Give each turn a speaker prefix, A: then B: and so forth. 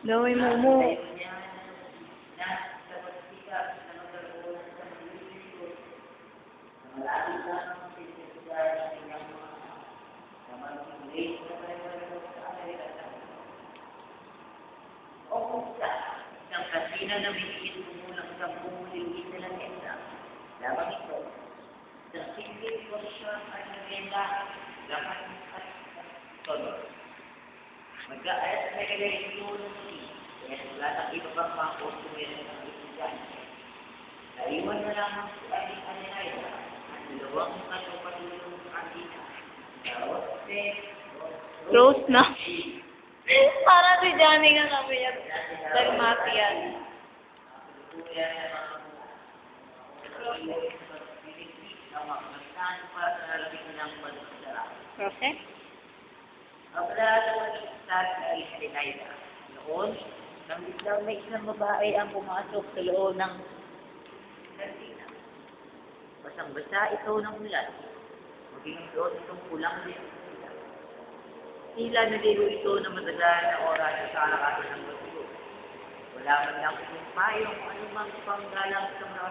A: Daway mo mo.
B: Ang kasina na binigyan kumulang sa bumuliwin na lang ito. Lamang ito. Sa single portion ay nagenda. Laman at todo. Mag-aayat na nagagay ito ng si. Kaya wala na iba pang mga konsumer ng isigan. Naiwan na lamang si Aling Alinayda. Ang dalawang katupatulong kanina.
A: Rose na. Para si Johnny nga kami yan. Dalmati yan. Rose?
B: Noon, nang biglang may isang babae ang pumasok sa loob ng kantina. Basang-basa ito ng ulan. Maging doon itong pulang din. Tila naliro ito na matagal na oras sa kalakasan ng bato. Wala man lang kung payong anumang panggalang sa mga